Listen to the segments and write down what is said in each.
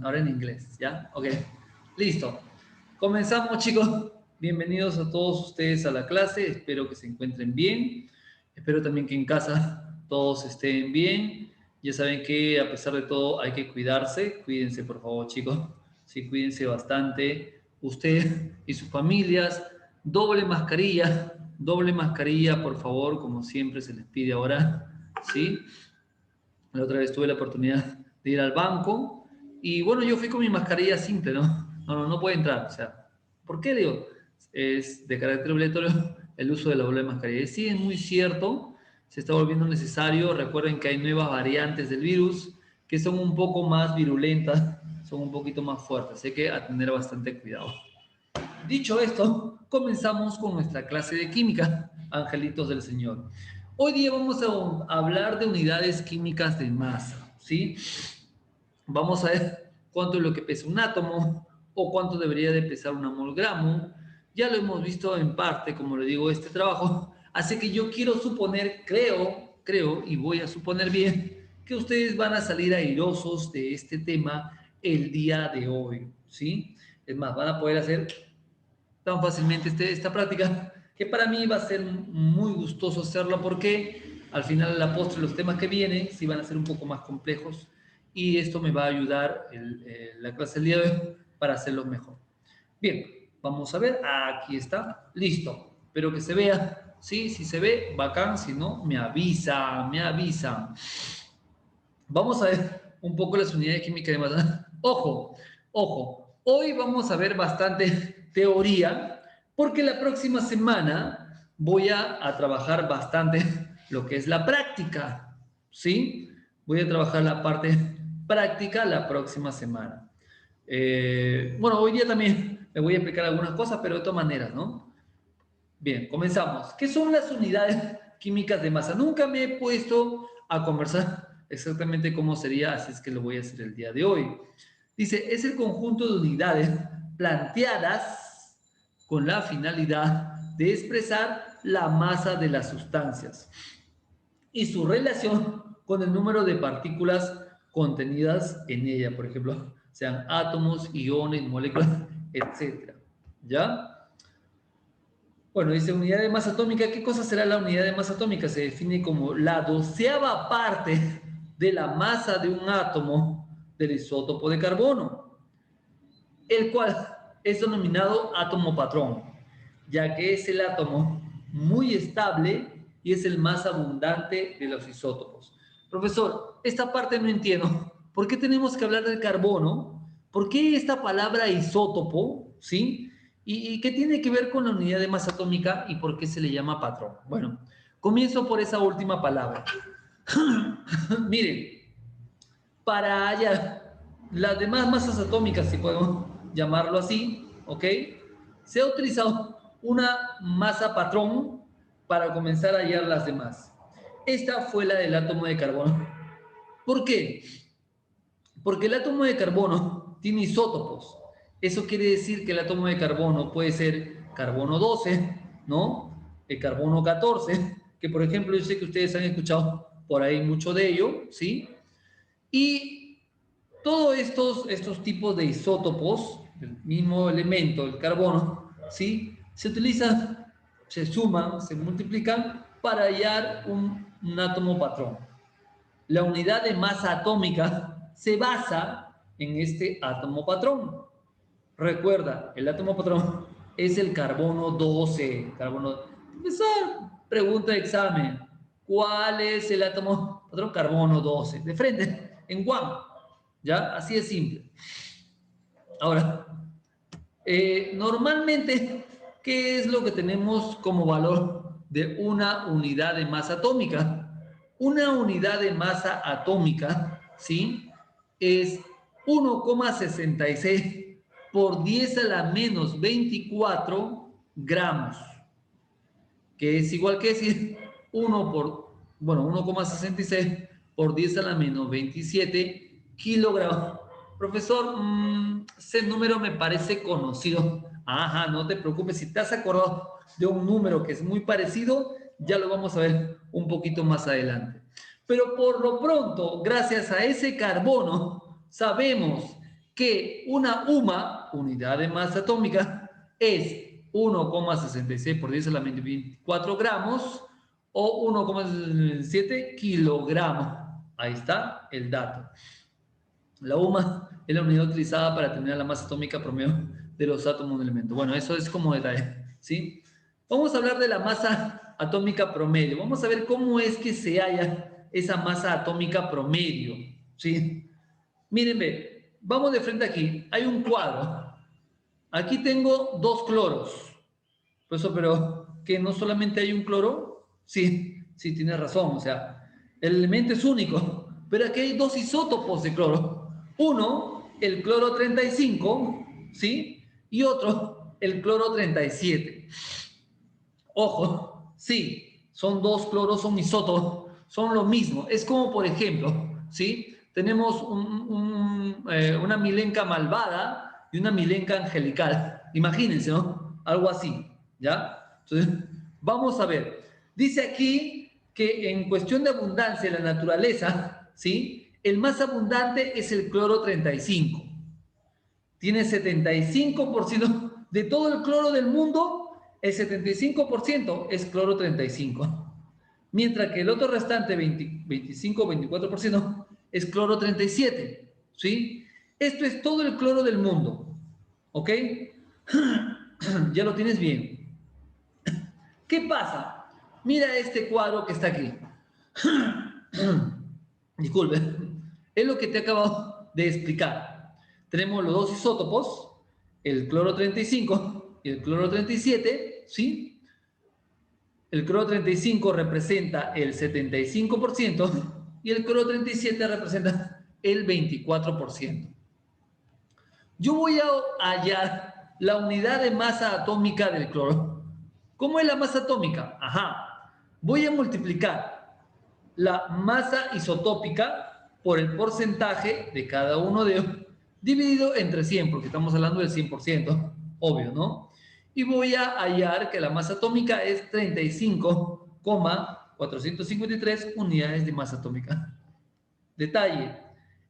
Ahora en inglés, ¿ya? Ok, listo. Comenzamos, chicos. Bienvenidos a todos ustedes a la clase. Espero que se encuentren bien. Espero también que en casa todos estén bien. Ya saben que a pesar de todo hay que cuidarse. Cuídense, por favor, chicos. Sí, cuídense bastante. Usted y sus familias. Doble mascarilla, por favor, como siempre se les pide ahora. ¿Sí? La otra vez tuve la oportunidad de ir al banco y bueno, yo fui con mi mascarilla simple, ¿no? No puede entrar, o sea, ¿por qué digo? Es de carácter obligatorio el uso de la doble mascarilla. Y sí, es muy cierto, se está volviendo necesario. Recuerden que hay nuevas variantes del virus que son un poco más virulentas, son un poquito más fuertes, hay que tener bastante cuidado. Dicho esto, comenzamos con nuestra clase de química, Angelitos del Señor. Hoy día vamos a hablar de unidades químicas de masa, ¿sí? Vamos a ver cuánto es lo que pesa un átomo o cuánto debería de pesar un molgramo. Ya lo hemos visto en parte, como le digo, este trabajo. Así que yo quiero suponer, creo, y voy a suponer bien, que ustedes van a salir airosos de este tema el día de hoy, ¿sí? Es más, van a poder hacer tan fácilmente esta práctica, que para mí va a ser muy gustoso hacerlo porque al final, a la postre, los temas que vienen sí van a ser un poco más complejos y esto me va a ayudar la clase del día de hoy para hacerlo mejor. Bien, vamos a ver, aquí está, listo, espero que se vea, ¿sí? Si se ve, bacán, si no, me avisan. Vamos a ver un poco las unidades químicas de masa. Ojo, hoy vamos a ver bastante teoría, porque la próxima semana voy a trabajar bastante lo que es la práctica, ¿sí? Voy a trabajar la parte práctica la próxima semana. Bueno, hoy día también me voy a explicar algunas cosas, pero de todas maneras, ¿no? Bien, comenzamos. ¿Qué son las unidades químicas de masa? Nunca me he puesto a conversar exactamente cómo sería, así es que lo voy a hacer el día de hoy. Dice, es el conjunto de unidades planteadas con la finalidad de expresar la masa de las sustancias y su relación con el número de partículas contenidas en ella, por ejemplo, sean átomos, iones, moléculas, etcétera. ¿Ya? Bueno, dice unidad de masa atómica. ¿Qué cosa será la unidad de masa atómica? Se define como la doceava parte de la masa de un átomo del isótopo de carbono, el cual es denominado átomo patrón, ya que es el átomo muy estable y es el más abundante de los isótopos. Profesor, esta parte no entiendo. ¿Por qué tenemos que hablar del carbono? ¿Por qué esta palabra isótopo? ¿Sí? ¿Y qué tiene que ver con la unidad de masa atómica y por qué se le llama patrón? Bueno, comienzo por esa última palabra. Miren, para hallar las demás masas atómicas, si podemos llamarlo así, ¿ok? Se ha utilizado una masa patrón para comenzar a hallar las demás. Esta fue la del átomo de carbono. ¿Por qué? Porque el átomo de carbono tiene isótopos. Eso quiere decir que el átomo de carbono puede ser carbono 12, ¿no? El carbono 14, que por ejemplo yo sé que ustedes han escuchado por ahí mucho de ello, ¿sí? Y todos estos tipos de isótopos, el mismo elemento, el carbono, ¿sí? Se utilizan, se suman, se multiplican para hallar un átomo patrón. La unidad de masa atómica se basa en este átomo patrón. Recuerda, el átomo patrón es el carbono 12. Profesor, pregunta de examen. ¿Cuál es el átomo patrón? Carbono 12. De frente, en Guam. ¿Ya? Así es simple. Ahora, normalmente, ¿qué es lo que tenemos como valor de una unidad de masa atómica? Una unidad de masa atómica, ¿sí? Es 1,66 por 10 a la menos 24 gramos, que es igual que decir 1,66 por 10 a la menos 27 kilogramos. Profesor, ese número me parece conocido. Ajá, no te preocupes, si te has acordado de un número que es muy parecido, ya lo vamos a ver un poquito más adelante. Pero por lo pronto, gracias a ese carbono, sabemos que una UMA, unidad de masa atómica, es 1,66 por 10 a la 24 gramos o 1,7 kilogramos. Ahí está el dato. La UMA es la unidad utilizada para determinar la masa atómica promedio de los átomos de un elemento. Bueno, eso es como detalle, ¿sí? Vamos a hablar de la masa atómica promedio. Vamos a ver cómo es que se halla esa masa atómica promedio, ¿sí? Miren, ve, vamos de frente aquí. Hay un cuadro. Aquí tengo dos cloros. Por eso, pero que no solamente hay un cloro. Sí, sí, tienes razón. O sea, el elemento es único. Pero aquí hay dos isótopos de cloro. Uno, el cloro 35, ¿sí? Y otro, el cloro 37. Ojo, sí, son dos cloros, son isótopos, son lo mismo. Es como, por ejemplo, ¿sí? Tenemos una milenca malvada y una milenca angelical. Imagínense, ¿no? Algo así, ¿ya? Entonces, vamos a ver. Dice aquí que en cuestión de abundancia en la naturaleza, ¿sí? El más abundante es el cloro 35. Tiene 75% de todo el cloro del mundo, el 75% es cloro 35. Mientras que el otro restante, 25 o 24%, es cloro 37. ¿Sí? Esto es todo el cloro del mundo. ¿Ok? Ya lo tienes bien. ¿Qué pasa? Mira este cuadro que está aquí. Disculpe. Es lo que te acabo de explicar. Tenemos los dos isótopos, el cloro 35 y el cloro 37, ¿sí? El cloro 35 representa el 75% y el cloro 37 representa el 24%. Yo voy a hallar la unidad de masa atómica del cloro. ¿Cómo es la masa atómica? Ajá. Voy a multiplicar la masa isotópica por el porcentaje de cada uno de ellos, dividido entre 100, porque estamos hablando del 100%, obvio, ¿no? Y voy a hallar que la masa atómica es 35,453 unidades de masa atómica. Detalle,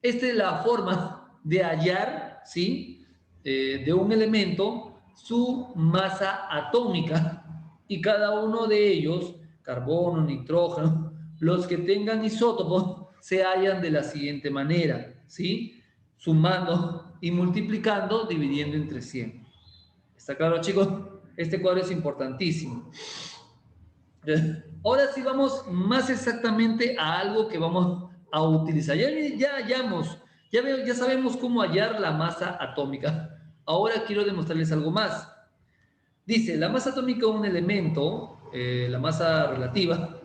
esta es la forma de hallar, ¿sí? De un elemento su masa atómica y cada uno de ellos, carbono, nitrógeno, los que tengan isótopos se hallan de la siguiente manera, ¿sí? Sumando y multiplicando, dividiendo entre 100. ¿Está claro, chicos? Este cuadro es importantísimo. Ahora sí vamos más exactamente a algo que vamos a utilizar. Ya sabemos cómo hallar la masa atómica. Ahora quiero demostrarles algo más. Dice, la masa atómica de un elemento, la masa relativa,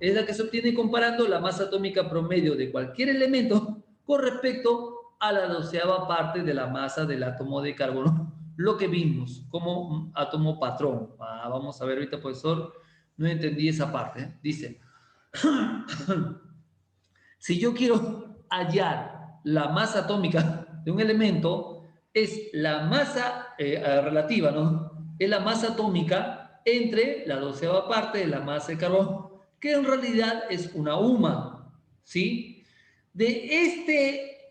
es la que se obtiene comparando la masa atómica promedio de cualquier elemento con respecto a la 12ª parte de la masa del átomo de carbono, lo que vimos como un átomo patrón. Vamos a ver ahorita, profesor, no entendí esa parte. Dice, si yo quiero hallar la masa atómica de un elemento, es la masa relativa, ¿no? Es la masa atómica entre la 12ª parte de la masa de carbono, que en realidad es una UMA, ¿sí? De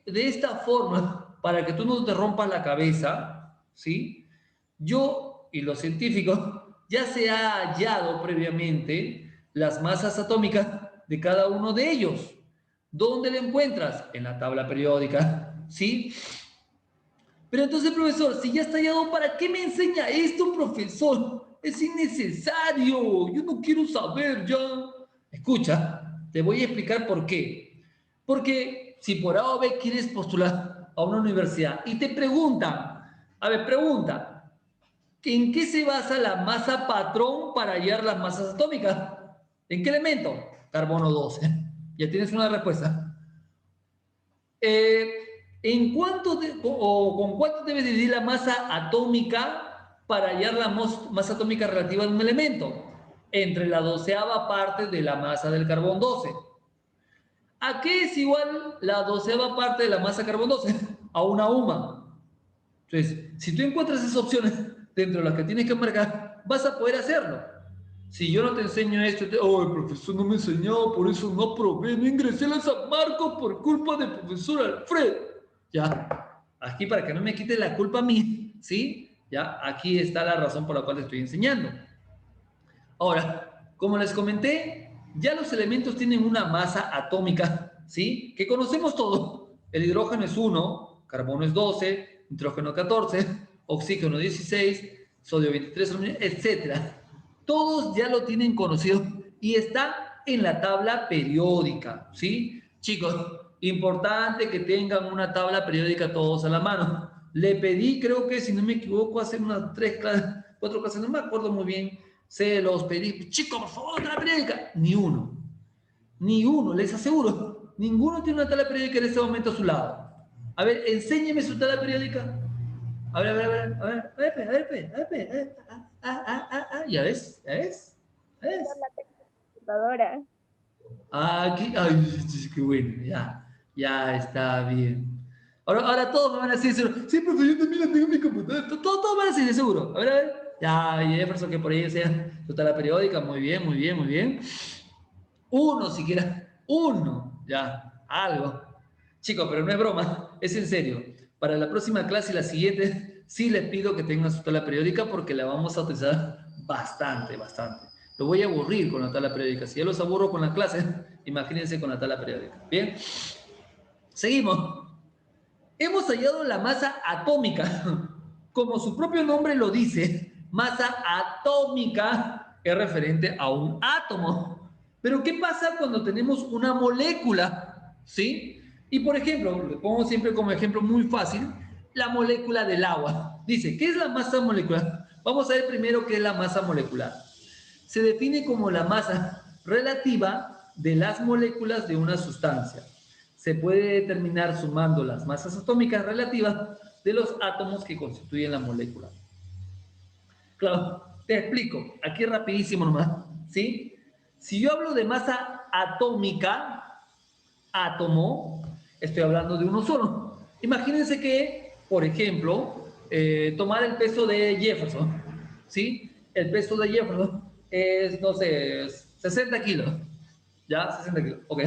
esta forma, para que tú no te rompas la cabeza, ¿sí? Yo y los científicos ya se ha hallado previamente las masas atómicas de cada uno de ellos. ¿Dónde lo encuentras? En la tabla periódica, ¿sí? Pero entonces, profesor, si ya está hallado, ¿para qué me enseña esto, profesor? Es innecesario, yo no quiero saber ya. Escucha, te voy a explicar por qué. Porque si por A o B quieres postular a una universidad y te preguntan, a ver, pregunta, ¿en qué se basa la masa patrón para hallar las masas atómicas? ¿En qué elemento? Carbono 12. Ya tienes una respuesta. ¿En cuánto con cuánto debes dividir la masa atómica para hallar la masa atómica relativa de un elemento? Entre la 12ª parte de la masa del carbón 12. ¿A qué es igual la 12ª parte de la masa carbón 12? A una UMA. Entonces, si tú encuentras esas opciones dentro de las que tienes que marcar, vas a poder hacerlo. Si yo no te enseño esto, el profesor no me enseñó, por eso no aprobé, no ingresé a San Marcos por culpa del profesor Alfred. Ya, aquí para que no me quite la culpa a mí, ¿sí? Ya, aquí está la razón por la cual te estoy enseñando. Ahora, como les comenté, ya los elementos tienen una masa atómica, ¿sí? Que conocemos todo. El hidrógeno es 1, carbono es 12, nitrógeno 14, oxígeno 16, sodio 23, etcétera. Todos ya lo tienen conocido y está en la tabla periódica, ¿sí? Chicos, importante que tengan una tabla periódica todos a la mano. Le pedí, creo que si no me equivoco, hace unas 3 clases, 4 clases, no me acuerdo muy bien. Se los pedí, chicos, por favor, tabla periódica. Ni uno, les aseguro. Ninguno tiene una tabla periódica en este momento a su lado. A ver, enséñeme su tabla periódica. A ver, a ver, a ver, a ver, a ver, a ver, a ver, a ver, ya ves, ya ves, ya ves. La computadora. Aquí, ay, qué bueno, ya está bien. Ahora todos me van a decir seguro. Sí, profe, yo también la tengo en mi computadora. Todos van a decir seguro. A ver. Ya, Jefferson, que por ahí sea su tabla periódica. Muy bien, muy bien, muy bien. Uno siquiera, uno, ya, algo. Chicos, pero no es broma, es en serio. Para la próxima clase y la siguiente, sí les pido que tengan su tabla periódica porque la vamos a utilizar bastante, bastante. Lo voy a aburrir con la tabla periódica. Si ya los aburro con la clase, imagínense con la tabla periódica. Bien, seguimos. Hemos hallado la masa atómica. Como su propio nombre lo dice, masa atómica es referente a un átomo. Pero ¿qué pasa cuando tenemos una molécula? ¿Sí? Y por ejemplo, le pongo siempre como ejemplo muy fácil, la molécula del agua. Dice, ¿qué es la masa molecular? Vamos a ver primero qué es la masa molecular. Se define como la masa relativa de las moléculas de una sustancia. Se puede determinar sumando las masas atómicas relativas de los átomos que constituyen la molécula. Claro, te explico, aquí rapidísimo nomás, ¿sí? Si yo hablo de masa atómica, átomo, estoy hablando de uno solo. Imagínense que, por ejemplo, tomar el peso de Jefferson, ¿sí? El peso de Jefferson es, no sé, 60 kilos, ¿ya? 60 kilos, ok.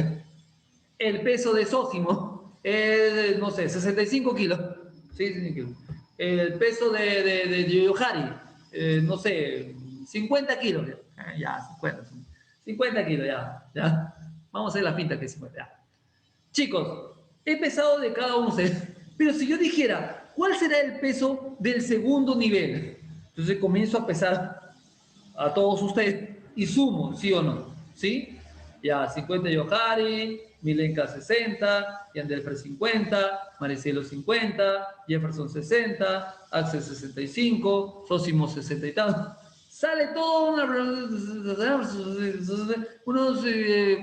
El peso de Sósimo es, no sé, 65 kilos, ¿sí? 65 kilos. El peso de Yohari, no sé, 50 kilos, ya, 50 kilos, ya. Vamos a hacer la pinta que es 50, ya. Chicos, he pesado de cada uno de ustedes, pero si yo dijera, ¿cuál será el peso del segundo nivel? Entonces comienzo a pesar a todos ustedes y sumo, ¿sí o no? ¿Sí? Ya, 50 Yohari, Milenka 60, Yandelfer 50, Maricelo 50, Jefferson 60, Axel 65, Sosimo 60 y tal. Sale todo unos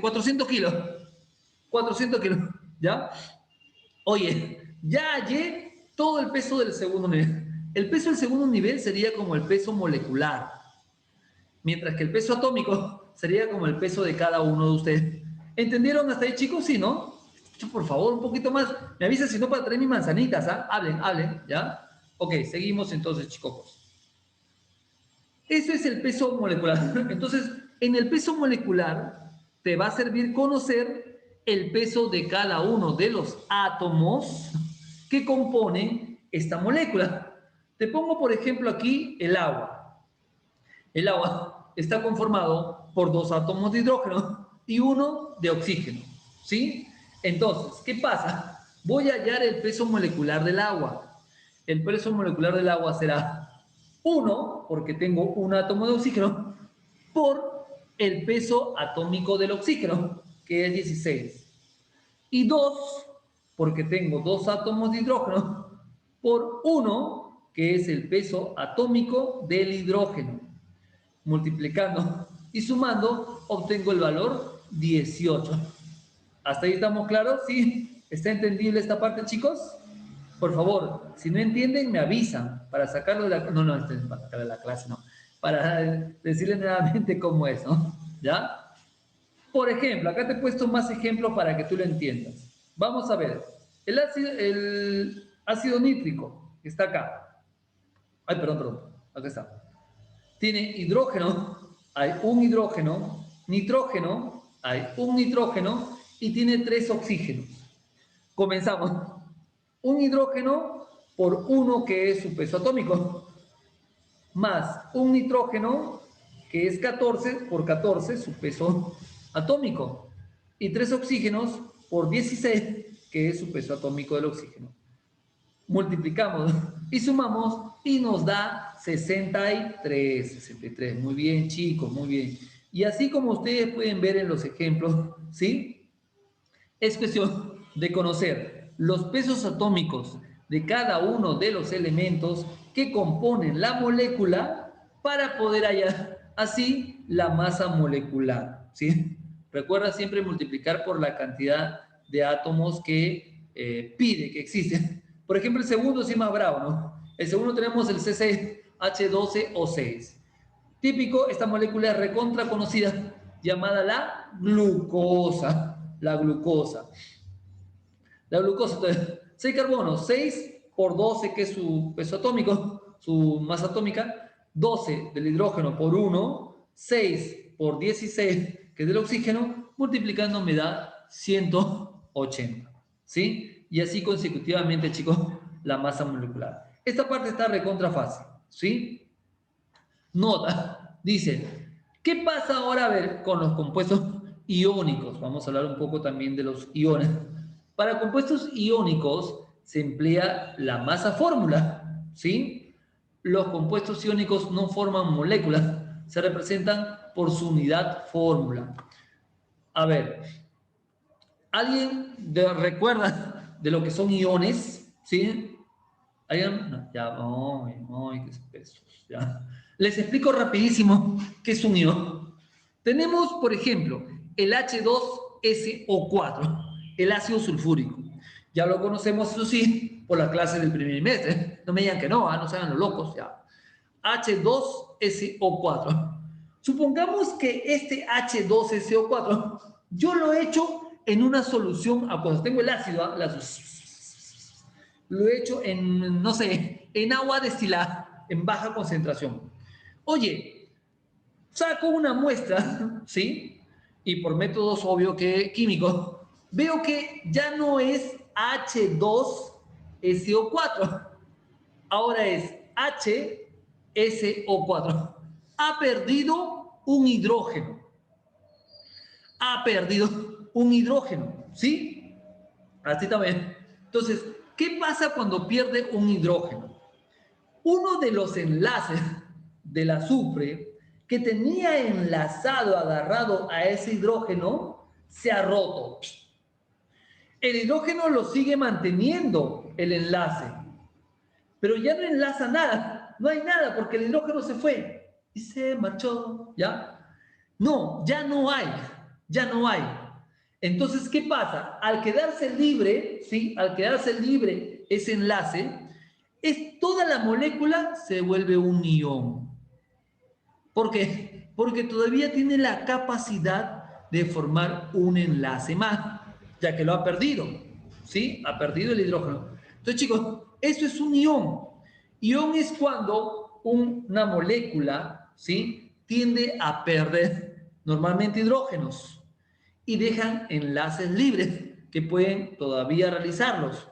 400 kilos. 400 kilos, ¿ya? Oye, ya hallé todo el peso del segundo nivel. El peso del segundo nivel sería como el peso molecular, mientras que el peso atómico sería como el peso de cada uno de ustedes. ¿Entendieron hasta ahí, chicos? Sí, ¿no? Por favor, un poquito más. Me avisa si no para traer mis manzanitas, ¿ah? Hablen, ¿ya? Ok, seguimos entonces, chicos. Eso es el peso molecular. Entonces, en el peso molecular te va a servir conocer el peso de cada uno de los átomos que componen esta molécula. Te pongo, por ejemplo, aquí el agua. El agua está conformado por 2 átomos de hidrógeno y 1 de oxígeno, ¿sí? Entonces, ¿qué pasa? Voy a hallar el peso molecular del agua. El peso molecular del agua será 1, porque tengo un átomo de oxígeno, por el peso atómico del oxígeno, que es 16. Y 2, porque tengo 2 átomos de hidrógeno, por 1, que es el peso atómico del hidrógeno. Multiplicando y sumando, obtengo el valor 18. ¿Hasta ahí estamos claros? ¿Sí? ¿Está entendible esta parte, chicos? Por favor, si no entienden, me avisan para sacarlo de la... No, para sacarlo de la clase, no. Para decirles nuevamente cómo es, ¿no? ¿Ya? Por ejemplo, acá te he puesto más ejemplos para que tú lo entiendas. Vamos a ver. El ácido nítrico, que está acá. Ay, perdón. Acá está. Tiene hidrógeno, hay un hidrógeno, nitrógeno, hay un nitrógeno y tiene 3 oxígenos. Comenzamos. un hidrógeno por 1 que es su peso atómico, más un nitrógeno que es 14 por 14 su peso atómico, y 3 oxígenos por 16 que es su peso atómico del oxígeno. Multiplicamos y sumamos y nos da 63. Muy bien, chicos, muy bien. Y así como ustedes pueden ver en los ejemplos, ¿sí? Es cuestión de conocer los pesos atómicos de cada uno de los elementos que componen la molécula para poder hallar así la masa molecular, ¿sí? Recuerda siempre multiplicar por la cantidad de átomos que pide que existen. Por ejemplo, el segundo sí es más bravo, ¿no? El segundo tenemos el C6H12O6. Típico, esta molécula es recontra conocida, llamada la glucosa. La glucosa. La glucosa, entonces, 6 carbonos, 6 por 12, que es su peso atómico, su masa atómica, 12 del hidrógeno por 1, 6 por 16, que es del oxígeno, multiplicando me da 180, ¿sí? Y así consecutivamente, chicos, la masa molecular. Esta parte está recontra fácil, ¿sí? Nota, dice, ¿qué pasa ahora, a ver, con los compuestos iónicos? Vamos a hablar un poco también de los iones. Para compuestos iónicos se emplea la masa fórmula, ¿sí? Los compuestos iónicos no forman moléculas, se representan por su unidad fórmula. A ver, ¿alguien recuerda de lo que son iones? ¿Sí? ¿Alguien? No, ya, qué espesos, ya. Les explico rapidísimo qué es un ion. Tenemos, por ejemplo, el H2SO4, el ácido sulfúrico. Ya lo conocemos, eso sí, por la clase del primer semestre. No me digan que no, no sean los locos, ya. H2SO4. Supongamos que este H2SO4 yo lo he hecho en una solución, cuando tengo el ácido, lo he hecho en, no sé, en agua destilada, en baja concentración. Oye, saco una muestra, ¿sí? Y por métodos obvio que químicos, veo que ya no es H2SO4, ahora es HSO4. Ha perdido un hidrógeno. Ha perdido un hidrógeno, ¿sí? Así también. Entonces, ¿qué pasa cuando pierde un hidrógeno? Uno de los enlaces del azufre que tenía enlazado, agarrado a ese hidrógeno, se ha roto. El hidrógeno lo sigue manteniendo el enlace, pero ya no enlaza nada, no hay nada porque el hidrógeno se fue y se marchó, ¿ya? No, ya no hay, ya no hay. Entonces, ¿qué pasa? Al quedarse libre, ¿sí? Al quedarse libre ese enlace, toda la molécula se vuelve un ion. ¿Por qué? Porque todavía tiene la capacidad de formar un enlace más, ya que lo ha perdido, ¿sí? Ha perdido el hidrógeno. Entonces, chicos, eso es un ion. Ion es cuando una molécula, ¿sí? Tiende a perder normalmente hidrógenos y dejan enlaces libres que pueden todavía realizarlos.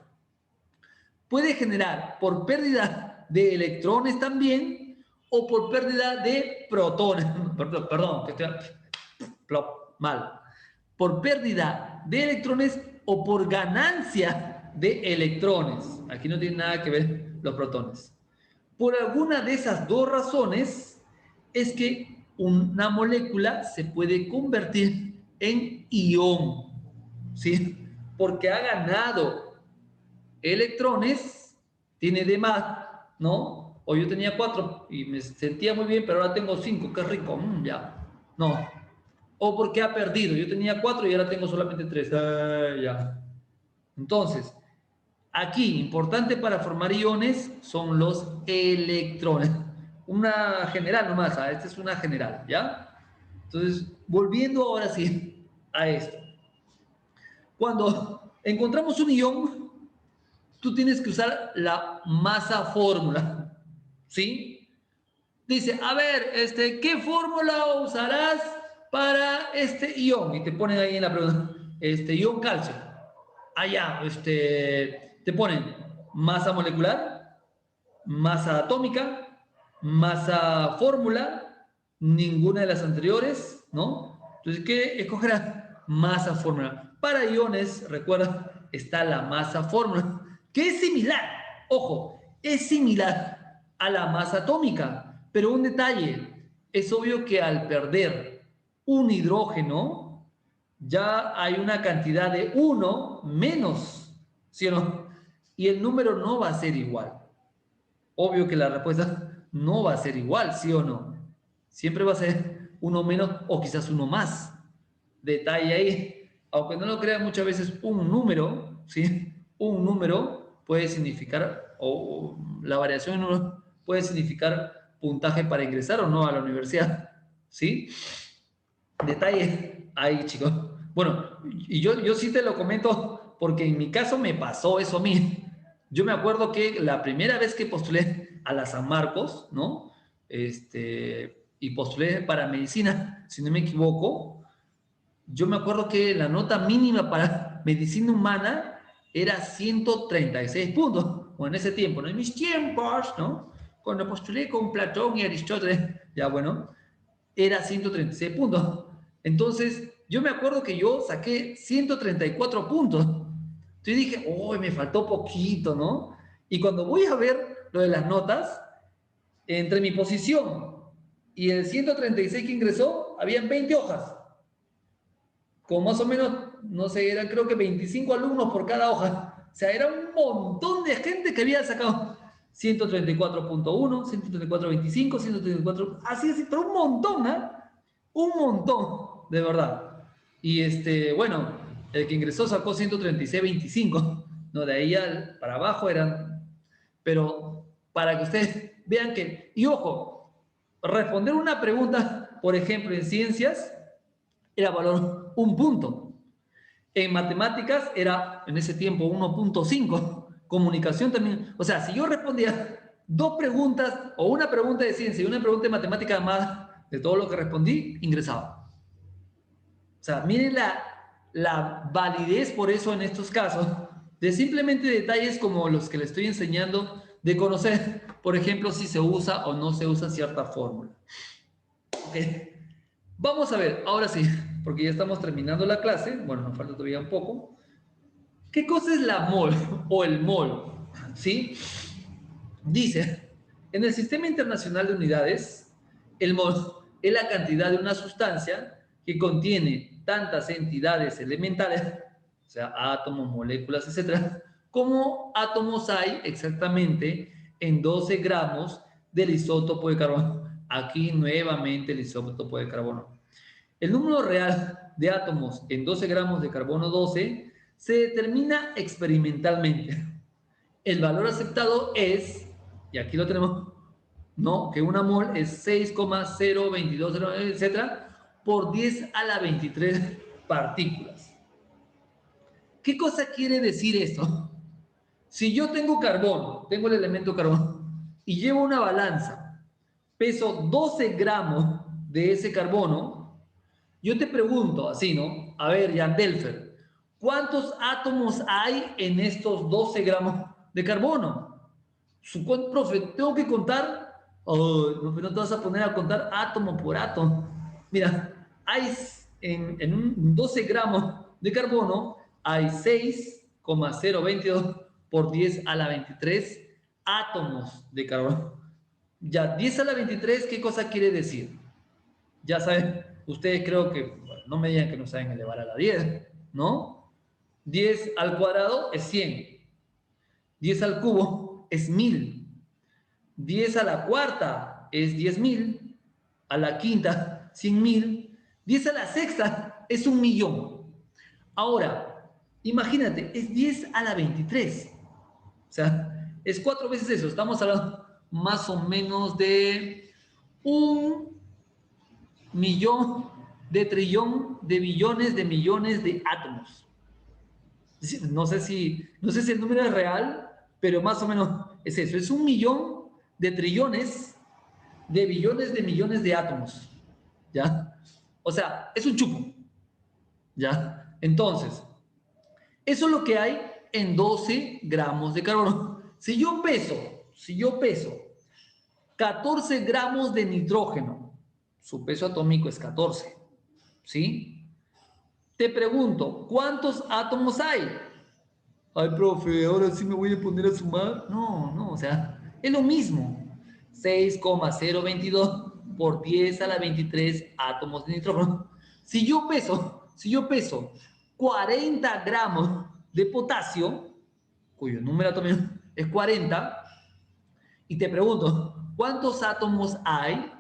Puede generar por pérdida de electrones también o por pérdida de protones. Perdón, que estoy mal. Por pérdida de electrones o por ganancia de electrones. Aquí no tiene nada que ver los protones. Por alguna de esas dos razones es que una molécula se puede convertir en ion, ¿sí? Porque ha ganado electrones, tiene de más, ¿no? O yo tenía 4 y me sentía muy bien, pero ahora tengo 5, qué rico, ya. No. O porque ha perdido, yo tenía 4 y ahora tengo solamente 3, ya. Entonces, aquí, importante para formar iones son los electrones. Una general nomás, esta es una general, ¿ya? Entonces, volviendo ahora sí a esto. Cuando encontramos un ion, tú tienes que usar la masa fórmula, ¿sí? Dice, a ver, ¿qué fórmula usarás para este ion? Y te ponen ahí en la pregunta, ion calcio. Allá, te ponen Masa molecular, masa atómica, masa fórmula, ninguna de las anteriores, ¿no? Entonces, ¿qué escogerá? Masa fórmula. Para iones, recuerda, está la masa fórmula, que es similar, ojo, es similar a la masa atómica, pero un detalle, es obvio que al perder un hidrógeno, ya hay una cantidad de 1 menos, ¿sí o no? Y el número no va a ser igual. Obvio que la respuesta no va a ser igual, ¿sí o no? Siempre va a ser 1 menos o quizás 1 más. Detalle ahí. Aunque no lo crean, muchas veces un número, ¿sí? Un número puede significar, o la variación en número puede significar puntaje para ingresar o no a la universidad, ¿sí? Detalle ahí, chicos. Bueno, y yo sí te lo comento porque en mi caso me pasó eso a mí. Yo me acuerdo que la primera vez que postulé a la San Marcos, ¿no? Y postulé para medicina, si no me equivoco, yo me acuerdo que la nota mínima para medicina humana era 136 puntos. Bueno, en ese tiempo, ¿no? En mis tiempos, ¿no? Cuando postulé con Platón y Aristóteles, ya bueno, era 136 puntos. Entonces, yo me acuerdo que yo saqué 134 puntos. Entonces dije, oh, me faltó poquito, ¿no? Y cuando voy a ver lo de las notas, entre mi posición y el 136 que ingresó, habían 20 hojas. Con más o menos, no sé, eran creo que 25 alumnos por cada hoja. O sea, era un montón de gente que había sacado 134.1, 134.25, 134, así, pero un montón, ¿eh? Un montón, de verdad. Y bueno, el que ingresó sacó 136.25, ¿no? De ahí para abajo eran, pero para que ustedes vean que, y ojo, responder una pregunta, por ejemplo, en ciencias, era valor un punto. En matemáticas era en ese tiempo 1.5. Comunicación también. O sea, si yo respondía dos preguntas o una pregunta de ciencia y una pregunta de matemática más de todo lo que respondí, ingresaba. O sea, miren la validez por eso en estos casos de simplemente detalles como los que le estoy enseñando de conocer, por ejemplo, si se usa o no se usa cierta fórmula. Okay. Vamos a ver, ahora sí, porque ya estamos terminando la clase, bueno, nos falta todavía un poco. ¿Qué cosa es la mol o el mol? ¿Sí? Dice, en el Sistema Internacional de Unidades, el mol es la cantidad de una sustancia que contiene tantas entidades elementales, o sea, átomos, moléculas, etcétera, como átomos hay exactamente en 12 gramos del isótopo de carbono. Aquí nuevamente el isótopo de carbono. El número real de átomos en 12 gramos de carbono 12 se determina experimentalmente. El valor aceptado es, y aquí lo tenemos, ¿no? Que una mol es 6,022, etcétera, por 10 a la 23 partículas. ¿Qué cosa quiere decir esto? Si yo tengo carbono, tengo el elemento carbono, y llevo una balanza, peso 12 gramos de ese carbono, yo te pregunto así, ¿no? A ver, Jan Delfer, ¿cuántos átomos hay en estos 12 gramos de carbono? Profe, tengo que contar. Oh, no, no te vas a poner a contar átomo por átomo. Mira, hay en un 12 gramos de carbono, hay 6,022 por 10 a la 23 átomos de carbono. Ya, 10 a la 23, ¿qué cosa quiere decir? Ya saben, ustedes creo que, bueno, no me digan que no saben elevar a la 10, ¿no? 10 al cuadrado es 100. 10 al cubo es 1000. 10 a la cuarta es 10.000. A la quinta, 100.000. 10 a la sexta es 1.000.000. Ahora, imagínate, es 10 a la 23. O sea, es 4 veces eso. Estamos hablando más o menos de 1.000.000 de trillón de billones de millones de átomos. No sé si el número es real, pero más o menos es eso. Es 1.000.000 de trillones de billones de millones de átomos. ¿Ya? O sea, es un chupo. ¿Ya? Entonces, eso es lo que hay en 12 gramos de carbono. Si yo peso 14 gramos de nitrógeno, su peso atómico es 14, ¿sí? Te pregunto, ¿cuántos átomos hay? Ay, profe, ahora sí me voy a poner a sumar. No, o sea, es lo mismo. 6,022 por 10 a la 23 átomos de nitrógeno. Si yo peso 40 gramos de potasio, cuyo número atómico es 40, y te pregunto, ¿cuántos átomos hay?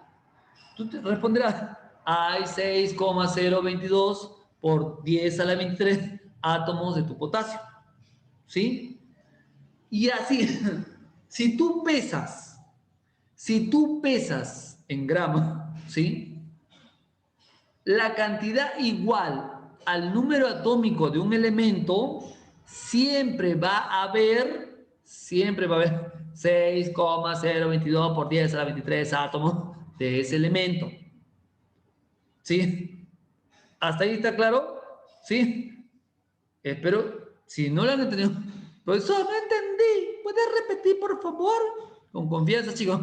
Tú te responderás, hay 6,022 por 10 a la 23 átomos de tu potasio. ¿Sí? Y así, si tú pesas en gramos, ¿sí? La cantidad igual al número atómico de un elemento siempre va a haber 6,022 por 10 a la 23 átomos de ese elemento. ¿Sí? ¿Hasta ahí está claro? ¿Sí? Espero, si no lo han entendido, profesor, no entendí. ¿Puedes repetir, por favor? Con confianza, chicos.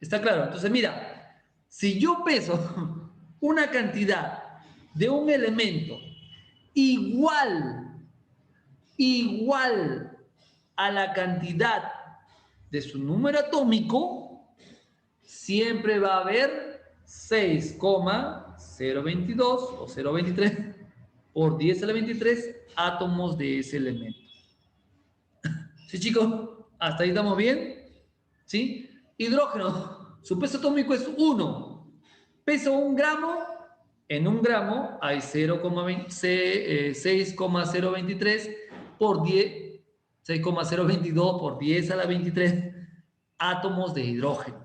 Está claro. Entonces, mira, si yo peso una cantidad de un elemento igual a la cantidad de su número atómico, siempre va a haber 6,022 o 0,23 por 10 a la 23 átomos de ese elemento. ¿Sí, chicos? ¿Hasta ahí estamos bien? ¿Sí? Hidrógeno, su peso atómico es 1. Peso 1 gramo, en 1 gramo hay 6,023 por 10, 6,022 por 10 a la 23 átomos de hidrógeno.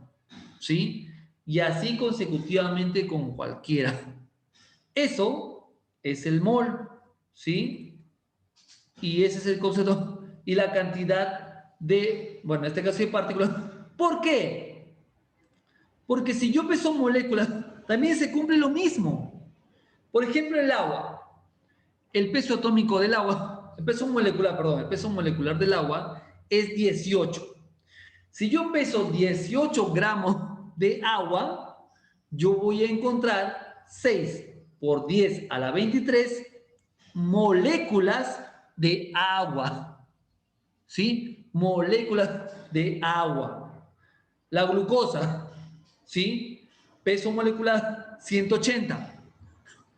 ¿Sí? Y así consecutivamente con cualquiera. Eso es el mol, ¿sí? Y ese es el concepto y la cantidad de, bueno, en este caso de partículas. ¿Por qué? Porque si yo peso moléculas, también se cumple lo mismo. Por ejemplo, el agua. El peso atómico del agua, el peso molecular del agua es 18. Si yo peso 18 gramos de agua, yo voy a encontrar 6 por 10 a la 23 moléculas de agua. ¿Sí? Moléculas de agua. La glucosa, ¿sí? Peso molecular 180.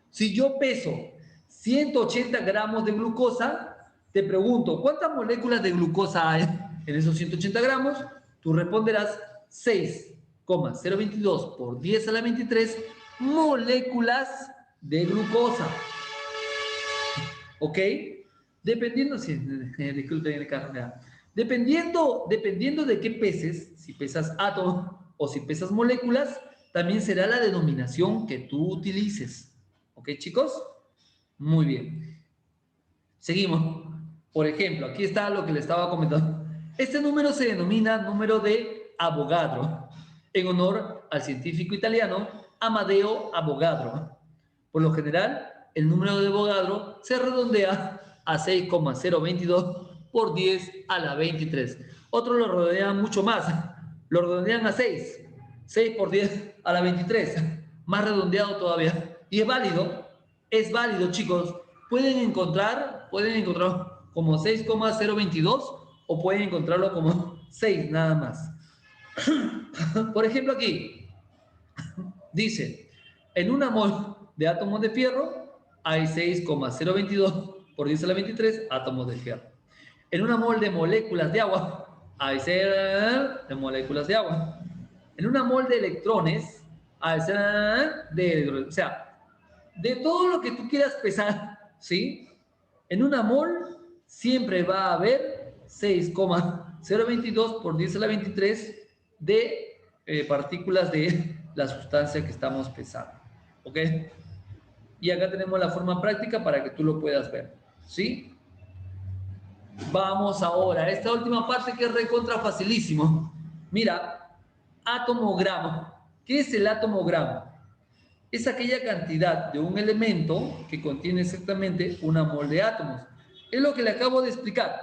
Si yo peso 180 gramos de glucosa, te pregunto, ¿cuántas moléculas de glucosa hay en esos 180 gramos? Tú responderás 6,022 por 10 a la 23 moléculas de glucosa. ¿Ok? Dependiendo, sí, disculpen el carro, dependiendo de qué peses, si pesas átomos o si pesas moléculas, también será la denominación que tú utilices. ¿Ok, chicos? Muy bien. Seguimos. Por ejemplo, aquí está lo que le estaba comentando. Este número se denomina número de Avogadro, en honor al científico italiano Amadeo Avogadro. Por lo general, el número de Avogadro se redondea a 6,022 por 10 a la 23. Otros lo redondean mucho más. Lo redondean a 6. 6 por 10 a la 23. Más redondeado todavía. Y es válido, chicos. Pueden encontrar como 6,022 o pueden encontrarlo como 6 nada más. Por ejemplo, aquí dice, en una mol de átomos de fierro hay 6,022 por 10 a la 23 átomos de fierro. En una mol de moléculas de agua hay 6 de moléculas de agua. En una mol de electrones hay 6 de electrones. O sea, de todo lo que tú quieras pesar, ¿sí? En una mol siempre va a haber 6,022 por 10 a la 23 de partículas de la sustancia que estamos pesando. ¿Ok? Y acá tenemos la forma práctica para que tú lo puedas ver. ¿Sí? Vamos ahora a esta última parte que es recontra facilísimo. Mira, átomo-gramo. ¿Qué es el átomo-gramo? Es aquella cantidad de un elemento que contiene exactamente una mol de átomos. Es lo que le acabo de explicar.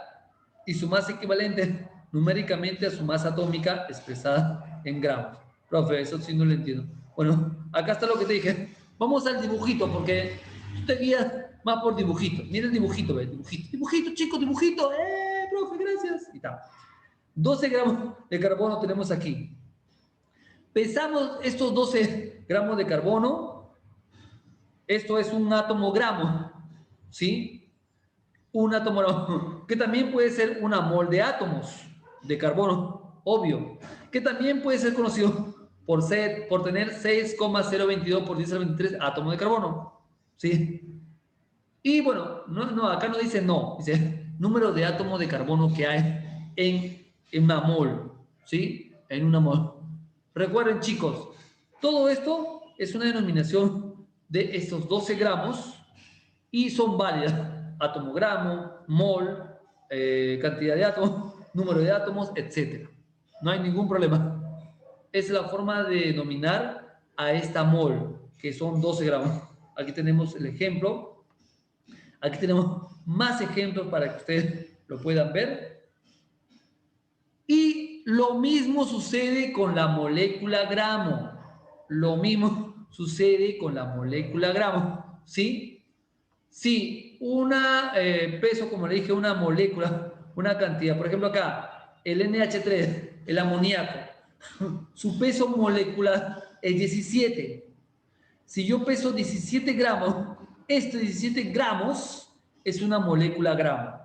Y su masa equivalente numéricamente a su masa atómica expresada en gramos. Profe, eso sí no lo entiendo. Bueno, acá está lo que te dije. Vamos al dibujito, porque tú te guías más por dibujito. Mira el dibujito, ve, dibujito. Dibujito, chicos, dibujito. Profe, gracias. Y tal. 12 gramos de carbono tenemos aquí. Pesamos estos 12 gramos de carbono. Esto es un átomo gramo, ¿sí? Un átomo gramo, que también puede ser una mol de átomos de carbono, obvio, que también puede ser conocido por tener 6,022 por 10 a la 23 átomos de carbono, ¿sí? Y bueno, acá no dice no, dice número de átomos de carbono que hay en una mol, ¿sí? En una mol. Recuerden, chicos, todo esto es una denominación de estos 12 gramos y son válidas. Atomogramo, mol, cantidad de átomos, número de átomos, etc. No hay ningún problema. Es la forma de denominar a esta mol, que son 12 gramos. Aquí tenemos el ejemplo. Aquí tenemos más ejemplos para que ustedes lo puedan ver. Y lo mismo sucede con la molécula gramo. Lo mismo sucede con la molécula gramo. ¿Sí? Sí, peso, como le dije, una molécula, una cantidad. Por ejemplo, acá, el NH3, el amoníaco, su peso molecular es 17. Si yo peso 17 gramos, estos 17 gramos es una molécula gramo.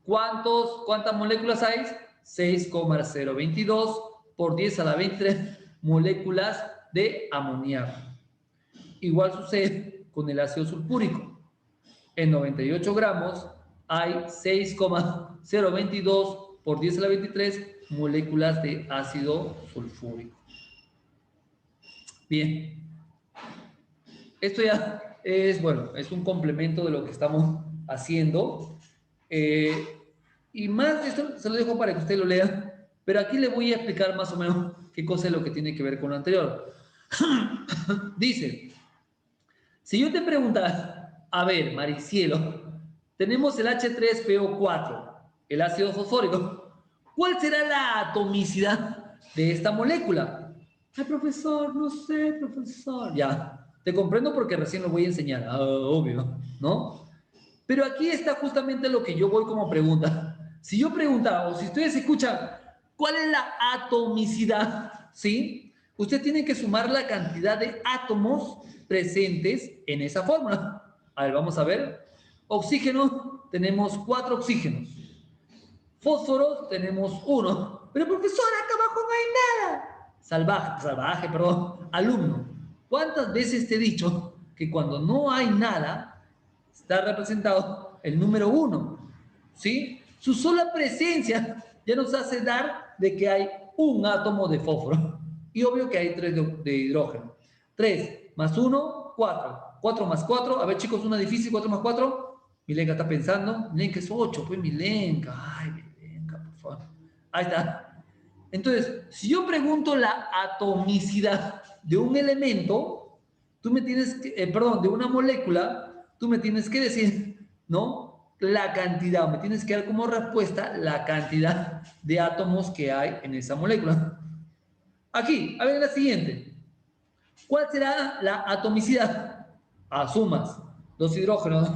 ¿Cuántas moléculas hay? 6,022 por 10 a la 23 moléculas de amoníaco. Igual sucede con el ácido sulfúrico. En 98 gramos hay 6,022 por 10 a la 23 moléculas de ácido sulfúrico. Bien. Esto ya es, bueno, es un complemento de lo que estamos haciendo. Y más de esto se lo dejo para que usted lo lea, pero aquí le voy a explicar más o menos qué cosa es lo que tiene que ver con lo anterior. Dice, si yo te preguntara, a ver, Maricielo, tenemos el H3PO4, el ácido fosfórico, ¿cuál será la atomicidad de esta molécula? Ay, profesor, no sé, profesor. Ya, te comprendo porque recién lo voy a enseñar, obvio, ¿no? Pero aquí está justamente lo que yo voy como pregunta. Si yo preguntara, o si ustedes escuchan, ¿cuál es la atomicidad? ¿Sí? Usted tiene que sumar la cantidad de átomos presentes en esa fórmula. A ver, vamos a ver. Oxígeno, tenemos 4 oxígenos. Fósforos, tenemos 1. Pero profesor, acá abajo no hay nada. Salvaje, perdón. Alumno, ¿cuántas veces te he dicho que cuando no hay nada, está representado el número 1? ¿Sí? Su sola presencia ya nos hace dar de que hay un átomo de fósforo. Y obvio que hay 3 de hidrógeno. 3 más 1, 4. 4 más 4. A ver, chicos, una difícil. 4 más 4. Milenka está pensando. Milenka es 8. Pues Milenka. Ay, Milenka, por favor. Ahí está. Entonces, si yo pregunto la atomicidad de un elemento, tú me tienes que, de una molécula, tú me tienes que decir, ¿no? La cantidad, me tienes que dar como respuesta la cantidad de átomos que hay en esa molécula. Aquí, a ver la siguiente. ¿Cuál será la atomicidad? Sumas 2 hidrógenos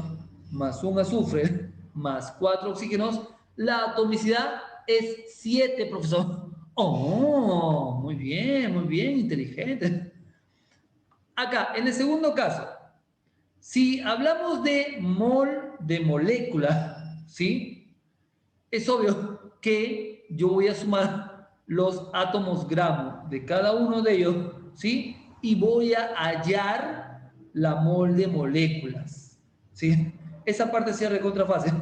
más 1 azufre más 4 oxígenos. La atomicidad es 7, profesor. Oh, muy bien, inteligente. Acá, en el segundo caso, si hablamos de mol de molécula, ¿sí? Es obvio que yo voy a sumar los átomos gramo de cada uno de ellos, ¿sí? Y voy a hallar la mol de moléculas, ¿sí? Esa parte se recontra fácil.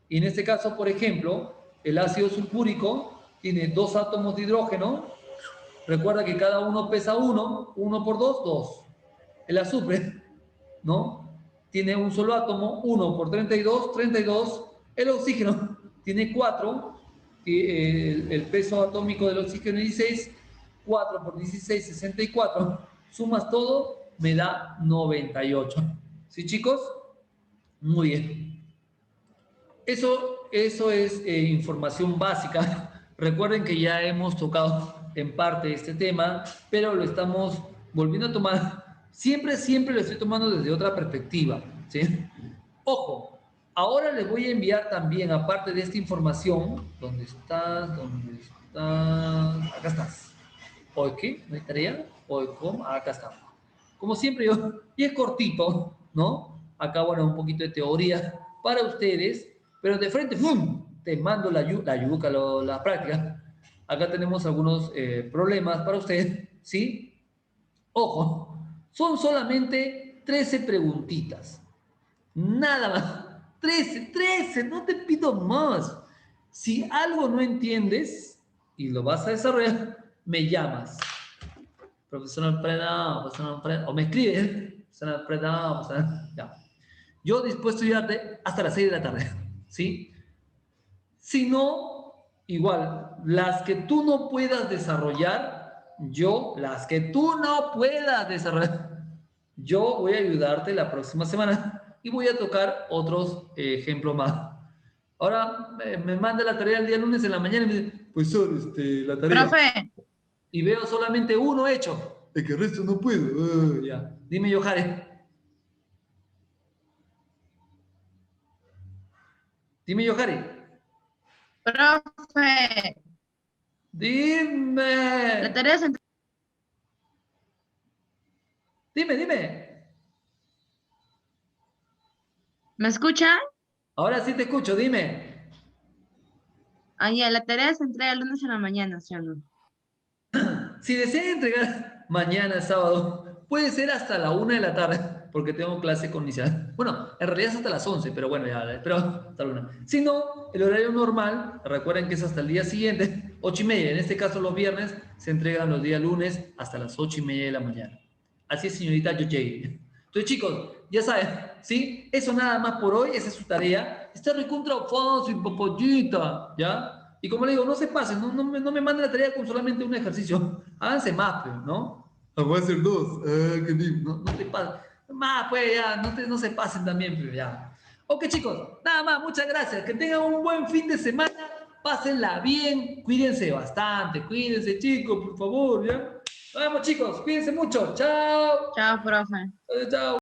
Y en este caso, por ejemplo, el ácido sulfúrico tiene 2 átomos de hidrógeno. Recuerda que cada uno pesa 1, 1 por 2, 2. El azufre, ¿no? Tiene un solo átomo, 1 por 32, 32. El oxígeno tiene 4, el peso atómico del oxígeno es 16, 4 por 16, 64. Sumas todo, me da 98. ¿Sí, chicos? Muy bien. Eso es información básica Recuerden que ya hemos tocado en parte este tema, pero lo estamos volviendo a tomar. Siempre lo estoy tomando desde otra perspectiva, ¿sí? Ojo, ahora les voy a enviar también, aparte de esta información, ¿dónde estás? ¿Dónde estás? Acá estás. ¿Hoy qué? ¿No hay tarea? ¿Hoy cómo? Acá está. Como siempre yo, y es cortito, ¿no? Acá, bueno, un poquito de teoría para ustedes, pero de frente, ¡fum! Te mando la yuca, la práctica. Acá tenemos algunos problemas para ustedes, ¿sí? Ojo, son solamente 13 preguntitas. Nada más. 13, no te pido más. Si algo no entiendes y lo vas a desarrollar, me llamas. Profesor Alfredo, profesor Alfredo, o me escribes, profesor Alfredo, profesor, ya. Yo dispuesto a ayudarte hasta las 6 de la tarde, ¿sí? Si no, igual, las que tú no puedas desarrollar, las que tú no puedas desarrollar, yo voy a ayudarte la próxima semana y voy a tocar otros ejemplos más. Ahora me manda la tarea el día lunes en la mañana y me dice, profesor, la tarea. Profe, Y veo solamente uno hecho. Es que el resto no puedo. Ya. Dime, Johare. Dime, Johare. profe, la Dime. tarea es Dime. ¿Me escucha? Ahora sí te escucho, dime. Ah, ya, la tarea se entrega el lunes en la mañana, ¿sí o no? Si desea entregar mañana, sábado, puede ser hasta la 1 de la tarde, porque tengo clase con inicial. Bueno, en realidad es hasta las 11, pero bueno, ya, espero hasta la 1. Si no, el horario normal, recuerden que es hasta el día siguiente, 8:30. En este caso, los viernes se entregan los días lunes hasta las 8:30 de la mañana. Así es, señorita Yoyei. Entonces, chicos, ya saben, ¿sí? Eso nada más por hoy, esa es su tarea. Está recontra fácil, papayita, ¿ya? Y como le digo, no se pasen, no me manden la tarea con solamente un ejercicio. Háganse más, pues, ¿no? Voy a hacer dos. Qué lindo. No te pasen. Más, pues, ya, no se pasen también, pues, ya. Ok, chicos, nada más, muchas gracias. Que tengan un buen fin de semana. Pásenla bien. Cuídense bastante. Cuídense, chicos, por favor, ¿ya? Nos vemos, chicos. Cuídense mucho. Chao. Chao, profe. Chao.